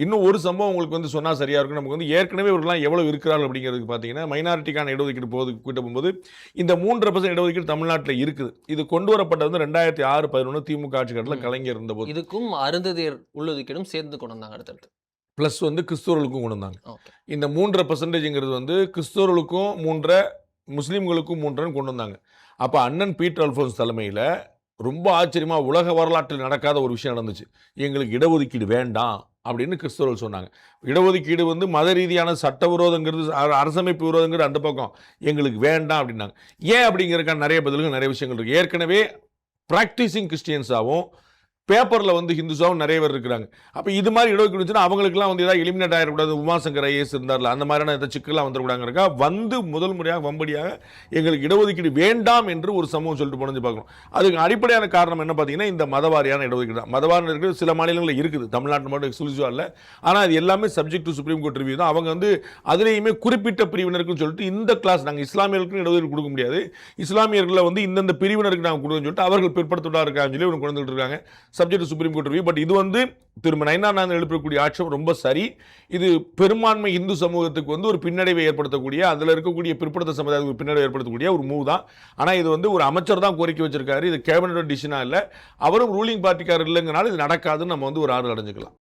இன்னும் ஒரு சம்பவம் உங்களுக்கு வந்து சொன்னா சரியா இருக்கும். நமக்கு வந்து ஏற்கனவே இவர்கள்லாம் எவ்வளவு இருக்கிறார்கள் அப்படிங்கிறதுக்கு பார்த்தீங்கன்னா, மைனாரிட்டிக்கான இடஒதுக்கீடு கூட்ட போகும்போது, இந்த 3.5% இடஒதுக்கீடு தமிழ்நாட்டில இருக்குது. இது கொண்டு வரப்பட்டது வந்து 2006, 11 திமுக ஆட்சி காலத்தில ம். கலைஞர் இருந்தபோது. இதுக்கும் அருந்ததியர் உள்ளொதுக்கீடும் சேர்ந்து கொண்டு வந்தாங்க அடுத்தடுத்து. பிளஸ் வந்து கிறிஸ்தவர்களுக்கும் கொண்டு வந்தாங்க. ஓகே. இந்த 3.5%ங்கிறது வந்து கிறிஸ்தவர்களுக்கும் 3 முஸ்லீம்களுக்கும் 3 கொண்டு வந்தாங்க. அப்ப அண்ணன் பீட்டர் அல்போன்ஸ் தலைமையில ரொம்ப ஆச்சரியமா உலக வரலாற்றில் நடக்காத ஒரு விஷயம் நடந்துச்சு. எங்களுக்கு இடஒதுக்கீடு வேண்டாம் அப்படின்னு கிறிஸ்தவர்கள் சொன்னாங்க. இடஒதுக்கீடு வந்து மத ரீதியான சட்டவிரோதங்கிறது அரசமைப்பு விரோதங்கிறது அந்த பக்கம். எங்களுக்கு வேண்டாம் அப்படின்னாங்க. ஏன் அப்படிங்கிறதுக்கான நிறைய பதில்கள் நிறைய விஷயங்கள் இருக்கு. ஏற்கனவே பிராக்டிசிங் கிறிஸ்டியன்ஸாவும் பேப்பர்ல வந்து ஹிந்துஸாவும் நிறைய பேர் இருக்கிறாங்க. அப்ப இது மாதிரி இடஒதுக்கீடு இருந்துச்சுன்னா அவங்களுக்குலாம் வந்து ஏதாவது எலிமினேட் ஆயிடக்கூடாது. உமாசங்கர் ஐஏஎஸ் இருந்தார்ல அந்த மாதிரியான ஏதாவது சிக்கல்லாம் வந்துடக்கூடாதுங்கிறக்கா வந்து முதல் முறையாக வம்படியாக எங்களுக்கு இடஒதுக்கீடு வேண்டாம் என்று ஒரு சமூகம் சொல்லிட்டு போனது பார்க்கணும். அதுக்கு அடிப்படையான காரணம் என்ன பார்த்தீங்கன்னா இந்த மதவாரியான இடஒதுக்கீடு தான். மதவாரியான இருக்கிறது சில மாநிலங்களில் இருக்குது. தமிழ்நாட்டில் மட்டும் எக்ஸ்க்ளூசிவாக இல்லை. ஆனால் அது எல்லாமே subject to supreme court review தான். அவங்க வந்து அதிலேயுமே குறிப்பிட்ட பிரிவினருக்குன்னு சொல்லிட்டு இந்த கிளாஸ் நாங்கள் இஸ்லாமியர்களுக்கும் இடஒதுக்கீடு கொடுக்க முடியாது. இஸ்லாமியர்களை வந்து இந்தந்த பிரிவினருக்கு நாங்கள் கொடுக்கணும்னு சொல்லிட்டு அவர்கள் பிற்படுத்தப்பட்டா இருக்காங்கன்னு சொல்லி கொண்டு வந்துட்டு இருக்காங்க. Subject supreme court review. But இது வந்து திரும்ப நயனானந்தன் எழுப்பக்கூடிய ஆட்சேபம் ரொம்ப சரி. இது பெரும்பான்மை இந்து சமூகத்துக்கு வந்து ஒரு பின்னடைவை ஏற்படுத்தக்கூடிய, அதில் இருக்கக்கூடிய பிற்படுத்த சமுதாயத்துக்கு ஒரு பின்னடைவை ஏற்படுத்தக்கூடிய ஒரு மூவ் தான். ஆனால் இது வந்து ஒரு அமைச்சர் தான் கோரிக்கை வச்சிருக்காரு. இது கேபினட் டிசிஷனா இல்லை. அவரும் ரூலிங் பார்ட்டிக்காரர் இல்லைங்கனால இது நடக்காதுன்னு நம்ம வந்து ஒரு ஆறு அடைஞ்சுக்கலாம்.